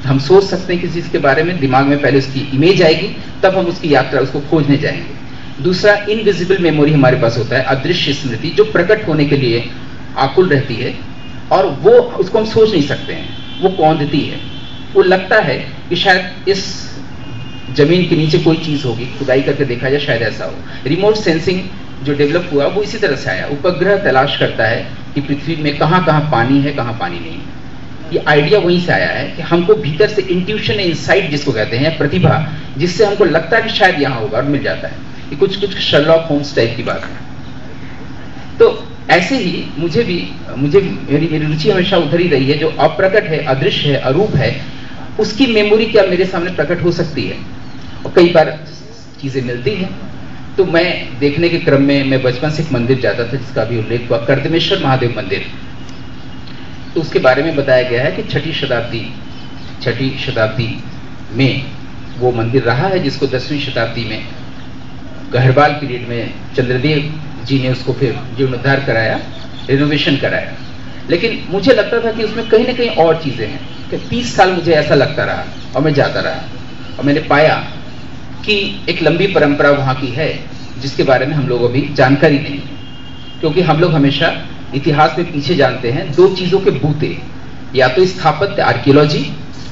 हम सोच सकते हैं किसी चीज के बारे में, दिमाग में पहले उसकी इमेज आएगी, तब हम उसकी यात्रा, उसको खोजने जाएंगे। दूसरा, इनविजिबल मेमोरी हमारे पास होता है, अदृश्य स्मृति, जो प्रकट होने के लिए आकुल रहती है, और वो उसको हम सोच नहीं सकते हैं, वो कौंधती है। वो लगता है कि शायद इस जमीन के नीचे कोई चीज होगी, खुदाई करके देखा जाए शायद ऐसा हो। रिमोट सेंसिंग जो डेवलप हुआ वो इसी तरह से आया। उपग्रह तलाश करता है कि पृथ्वी में कहाँ कहाँ पानी है, कहाँ पानी नहीं है। ये आइडिया वहीं से आया है कि हमको भीतर से इंट्यूशन, इनसाइट जिसको कहते हैं, प्रतिभा, जिससे हमको लगता है कि शायद यहाँ होगा और मिल जाता है। ये कुछ कुछ शर्लॉक होम्स टाइप की बात है। तो ऐसे ही मेरी रुचि हमेशा उधर ही रही है, जो अप्रकट है, अदृश्य है, अरूप है, उसकी मेमोरी क्या मेरे सामने प्रकट हो सकती है। और कई बार चीजें मिलती हैं। तो मैं देखने के क्रम में, मैं बचपन से एक मंदिर जाता था जिसका भी उल्लेख हुआ, कर्दमेश्वर महादेव मंदिर। तो उसके बारे में बताया गया है कि छठी शताब्दी में वो मंदिर रहा है, जिसको 10वीं शताब्दी में गहरवाल पीरियड में चंद्रदेव जी ने उसको फिर जीर्णोद्धार कराया, रिनोवेशन कराया। लेकिन मुझे लगता था कि उसमें कहीं ना कहीं और चीजें हैं। कि 30 साल मुझे ऐसा लगता रहा और मैं जाता रहा, और मैंने पाया कि एक लंबी परंपरा वहां की है जिसके बारे में हम लोग अभी जानकारी नहीं है। क्योंकि हम लोग हमेशा इतिहास में पीछे जानते हैं दो चीजों के बूते, या तो स्थापत्य आर्कियोलॉजी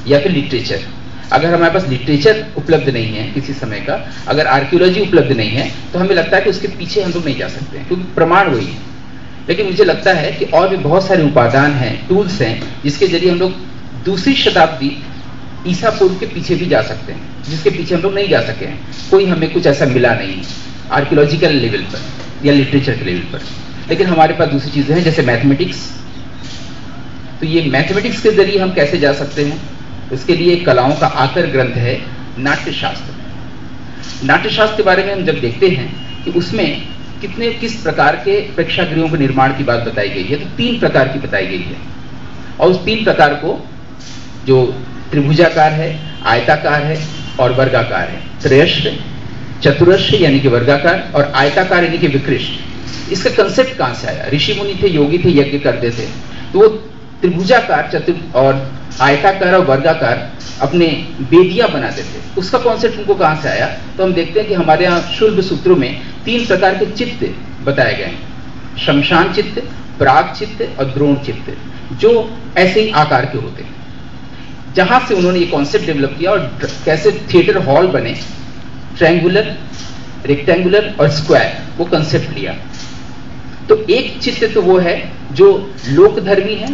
या फिर लिटरेचर। अगर हमारे पास लिटरेचर उपलब्ध नहीं है किसी समय का, अगर आर्कियोलॉजी उपलब्ध नहीं है, तो हमें लगता है कि उसके पीछे हम लोग नहीं जा सकते हैं, क्योंकि प्रमाण वही है। लेकिन मुझे लगता है कि और भी बहुत सारे उपादान हैं, टूल्स हैं, जिसके जरिए हम लोग दूसरी शताब्दी ईसा पूर्व के पीछे भी जा सकते हैं, जिसके पीछे हम लोग नहीं जा सके हैं। कोई हमें कुछ ऐसा मिला नहीं आर्कियोलॉजिकल लेवल पर या लिटरेचर के लेवल पर। लेकिन हमारे पास दूसरी चीजें हैं, जैसे मैथमेटिक्स। तो ये मैथमेटिक्स के जरिए हम कैसे जा सकते हैं, इसके लिए कलाओं का आकर ग्रंथ है नाट्यशास्त्र। नाट्यशास्त्र के बारे में हम जब देखते हैं कि उसमें किस प्रकार के प्रेक्षागृहों के निर्माण की बात बताई गई है, तो 3 प्रकार की बताई गई है। और उस 3 प्रकार को, जो त्रिभुजाकार है, आयताकार है और वर्गाकार है, त्रयस्त्र, चतुरस्र यानी कि वर्गाकार, और आयताकार यानी कि विकृष्ट। इसका कंसेप्ट कहां से आया? ऋषि मुनि थे, योगी थे, यज्ञ करते थे, तो वो त्रिभुजाकार, चतुर और आयताकार और वर्गाकार अपने बेदियां बनाते थे। उसका कॉन्सेप्ट उनको कहां से आया? तो हम देखते हैं कि हमारे यहाँ शुल्ब सूत्रों में 3 प्रकार के चित्त बताए गए हैं, शमशान चित्त, प्राग चित्त और द्रोण चित्त, जो ऐसे ही आकार के होते हैं। जहां से उन्होंने ये कॉन्सेप्ट डेवलप किया और कैसे थिएटर हॉल बने, ट्रायंगुलर, रेक्टेंगुलर और स्क्वायर, वो कंसेप्ट लिया। तो एक चित्त तो वो है जो लोकधर्मी है,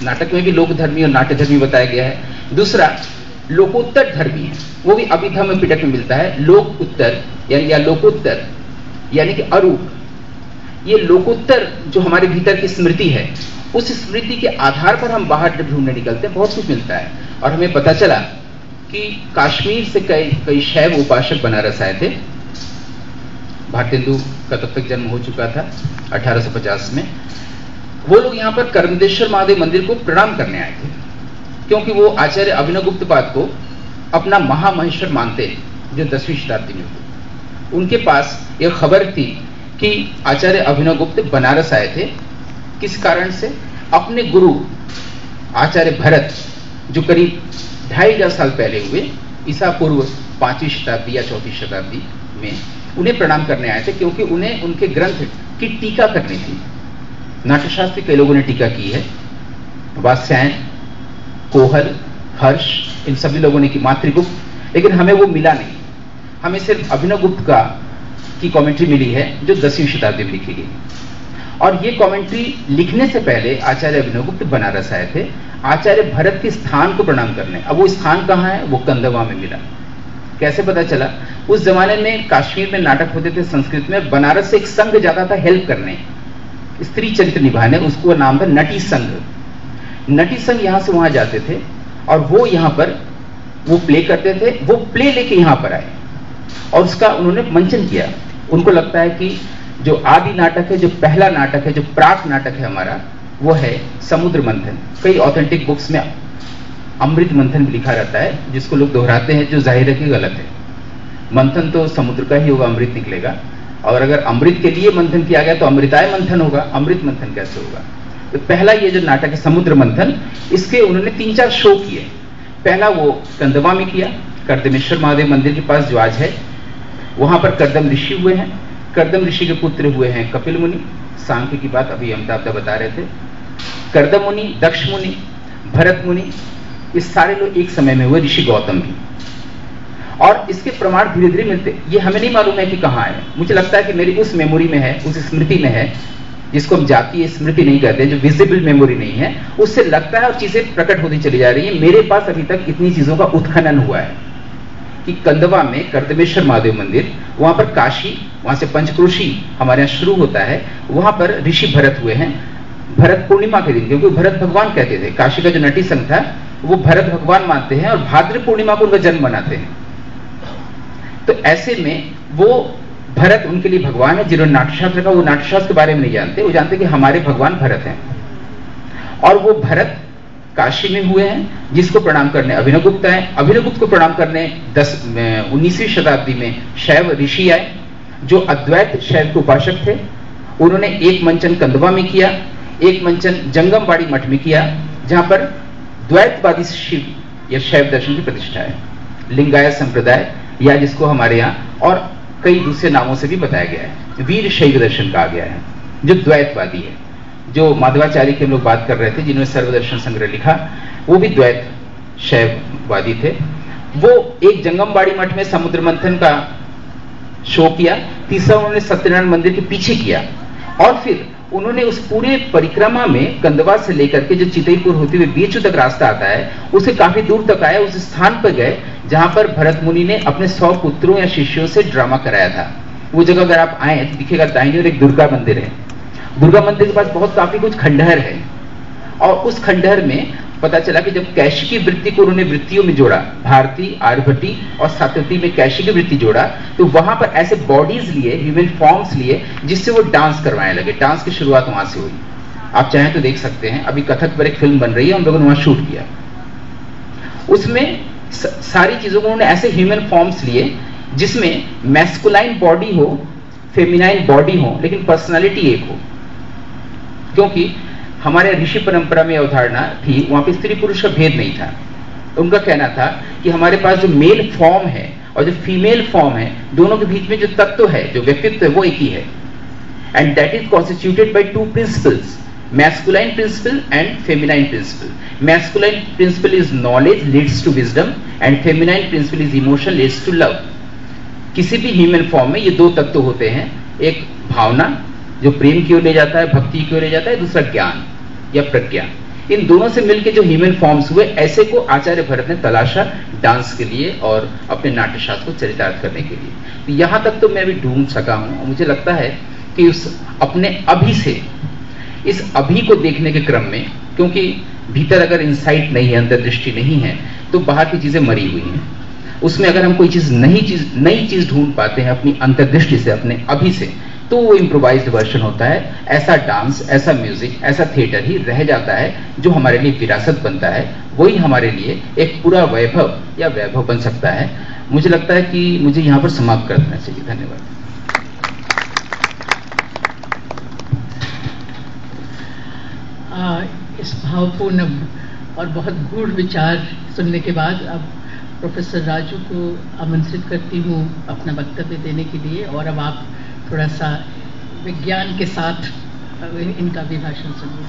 नाटक में भी लोकधर्मी और नाट्यधर्मी बताया गया है। दूसरा लोकोत्तर धर्मी है, वो भी अभिधम्म पिटक में मिलता है। लोक उत्तर या लोकोत्तर यानी कि अरूप। ये लोकोत्तर जो हमारे भीतर की स्मृति है, उस स्मृति के आधार पर हम बाहर जब ढूंढने निकलते हैं, बहुत कुछ मिलता है। और हमें पता चला कि कश्मीर से कई शैव उपासक बनारस आए थे। भारतेंदु का तब तक जन्म हो चुका था 1850 में। वो लोग यहाँ पर कर्मदेश्वर महादेव मंदिर को प्रणाम करने आए थे, क्योंकि वो आचार्य अभिनवगुप्तपाद को अपना महामहेश्वर मानते हैं, जो 10वीं शताब्दी में थे। उनके पास यह खबर थी कि आचार्य अभिनवगुप्त बनारस आए थे। किस कारण से? अपने गुरु आचार्य भरत, जो करीब 2,500 साल पहले हुए, ईसा पूर्व 5वीं शताब्दी या 4वीं शताब्दी में, उन्हें प्रणाम करने आए थे, क्योंकि उन्हें उनके ग्रंथ की टीका करनी थी। नाट्यशास्त्र कई लोगों ने टीका की है, वात्स्यायन, कोहल, हर्ष, इन सभी लोगों ने की, मातृगुप्त, लेकिन हमें वो मिला नहीं। हमें सिर्फ अभिनवगुप्त की कमेंट्री मिली है, जो 10वीं शताब्दी में लिखी गई। और ये कमेंट्री लिखने से पहले आचार्य अभिनवगुप्त बनारस आए थे आचार्य भरत के स्थान को प्रणाम करने। अब वो स्थान कहाँ है? वो कंदवा में मिला। कैसे पता चला? उस जमाने में कश्मीर में नाटक होते थे संस्कृत में, बनारस से एक संघ जाता था हेल्प करने, स्त्री चरित्र निभाने, उसको नाम था नटी संघ। नटी संघ यहाँ से वहां जाते थे और वो यहाँ पर वो प्ले करते थे। वो प्ले लेके यहाँ पर आए और उसका उन्होंने मंचन किया। उनको लगता है कि जो आदि नाटक है, जो पहला नाटक है, जो प्राक नाटक है हमारा, वो है समुद्र मंथन। कई ऑथेंटिक बुक्स में अमृत मंथन भी लिखा रहता है, जिसको लोग दोहराते हैं, जो जाहिर है कि गलत है। मंथन तो समुद्र का ही होगा, अमृत निकलेगा। और अगर अमृत के लिए मंथन किया गया तो अमृताय मंथन होगा, अमृत मंथन कैसे होगा? तो पहला ये जो नाटक है समुद्र मंथन, इसके उन्होंने 3-4 शो किए। पहला वो कंदवा में किया, कर्दमेश्वर महादेव मंदिर के पास जो आज है, वहां पर कर्दम ऋषि हुए हैं। कर्दम ऋषि के पुत्र हुए हैं कपिल मुनि, सांख्य की बात अभी अमिताभ बता रहे थे। कर्दम मुनि, दक्ष मुनि, भरत मुनि, ये सारे लोग एक समय में हुए, ऋषि गौतम भी। और इसके प्रमाण धीरे धीरे मिलते, ये हमें नहीं मालूम है कि कहाँ है। मुझे लगता है कि मेरी उस मेमोरी में है, उस स्मृति में है, जिसको हम जातीय स्मृति नहीं कहते, जो विजिबल मेमोरी नहीं है, उससे लगता है और चीजें प्रकट होती चली जा रही है। मेरे पास अभी तक इतनी चीजों का उत्खनन हुआ है कि कंदवा में कर्दमेश्वर महादेव मंदिर, वहां पर काशी, वहां से पंचक्रोशी हमारे यहाँ शुरू होता है, वहां पर ऋषि भरत हुए हैं। भरत पूर्णिमा के दिन, क्योंकि भरत भगवान कहते थे, काशी का जो नटी संघ था वो भरत भगवान मानते हैं और भाद्र पूर्णिमा को उनका जन्म मनाते हैं। तो ऐसे में वो भरत उनके लिए भगवान है। जिन्होंने नाट्यशास्त्र का, वो नाट्यशास्त्र के बारे में नहीं जानते, वो जानते कि हमारे भगवान भरत हैं। और वो भरत काशी में हुए हैं, जिसको प्रणाम करने अभिनवगुप्त आए। अभिनवगुप्त को प्रणाम करने 19वीं शताब्दी में शैव ऋषि आए, जो अद्वैत शैव के उपासक थे। उन्होंने एक मंचन कंदवा में किया, एक मंचन जंगमबाड़ी मठ में किया, जहां पर द्वैतवादी शिव या शैव दर्शन की प्रतिष्ठा है। लिंगायत संप्रदाय, या जिसको हमारे यहाँ और कई दूसरे नामों से भी बताया गया है, वीर शैव दर्शन कहा गया है, जो द्वैतवादी है। जो माधवाचार्य के हम लोग बात कर रहे थे, जिन्होंने सर्वदर्शन संग्रह लिखा, वो भी द्वैत शैववादी थे। वो एक जंगमबाड़ी मठ में समुद्र मंथन का शो किया। तीसरा उन्होंने सत्यनारायण मंदिर के पीछे किया, और फिर उन्होंने उस पूरे परिक्रमा में कंदवा से लेकर के जो चितईपुर होते हुए बीचू तक रास्ता आता है, उसे काफी दूर तक आए। उस स्थान पर गए जहां पर भरत मुनि ने अपने 100 पुत्रों या शिष्यों से ड्रामा कराया था। वो जगह अगर आप आए तो दिखेगा, दाहिनी ओर एक दुर्गा मंदिर है। दुर्गा मंदिर के पास बहुत काफी कुछ खंडहर है, और उस खंडहर में पता चला कि जब कैशी की वृत्ति को उन्होंने वृत्तियों में जोड़ा, भारती, आर्यभट्टी और सातवती में कैशी की वृत्ति जोड़ा, तो वहां पर ऐसे बॉडीज लिए, ह्यूमन फॉर्म्स लिए, जिससे वो डांस करवाने लगे। डांस की शुरुआत वहां से हुई। आप चाहें तो देख सकते हैं, अभी कथक पर एक फिल्म बन रही है, हम लोगों ने वहां शूट किया। उसमें सारी चीजों को उन्होंने ऐसे ह्यूमन फॉर्म्स लिए जिसमें मैस्कुलाइन बॉडी हो, फेमिनाइन बॉडी हो, लेकिन पर्सनालिटी एक हो। क्योंकि हमारे ऋषि परंपरा में अवधारणा थी, वहां पे स्त्री पुरुष का भेद नहीं था। उनका कहना था कि हमारे पास जो मेल फॉर्म है और जो फीमेल फॉर्म है, दोनों के बीच में जो तत्व है, जो व्यक्तित्व है, वो एक ही है। And that is constituted by 2 principles, masculine principle and feminine principle. Masculine principle is knowledge leads to wisdom, and feminine principle is emotion leads to love. किसी भी ह्यूमन फॉर्म में ये 2 तत्व होते हैं, एक भावना जो प्रेम की ओर ले जाता है, भक्ति की ओर ले जाता है, दूसरा ज्ञान या प्रज्ञा। इन दोनों से मिलकर जो ह्यूमन फॉर्म्स हुए, ऐसे को आचार्य भरत ने तलाशा डांस के लिए और अपने नाट्यशास्त्र को चरितार्थ करने के लिए। तो यहां तक तो मैं भी ढूंढ सका हूं, और मुझे लगता है कि उस अपने अभी से इस अभी को देखने के क्रम में, क्योंकि भीतर अगर इंसाइट नहीं है, अंतर्दृष्टि नहीं है, तो बाहर की चीजें मरी हुई हैं। उसमें अगर हम कोई चीज नई चीज ढूंढ पाते हैं अपनी अंतर्दृष्टि से, अपने अभी से, तो वो इम्प्रोवाइज्ड वर्जन होता है। ऐसा डांस, ऐसा म्यूजिक, ऐसा थिएटर ही रह जाता है जो hमारे लिए विरासत बनता है। वही हमारे लिए एक पूरा वैभव या वैभव बन सकता है। मुझे लगता है कि मुझे यहाँ पर समाप्त कर देना चाहिए। धन्यवाद। इस भावपूर्ण और बहुत गूढ़ विचार सुनने के बाद अब प्रोफेसर राजू को आमंत्रित करती हूँ अपना वक्तव्य देने के लिए, और अब आप थोड़ा सा विज्ञान के साथ इनका भी भाषण सुनिए।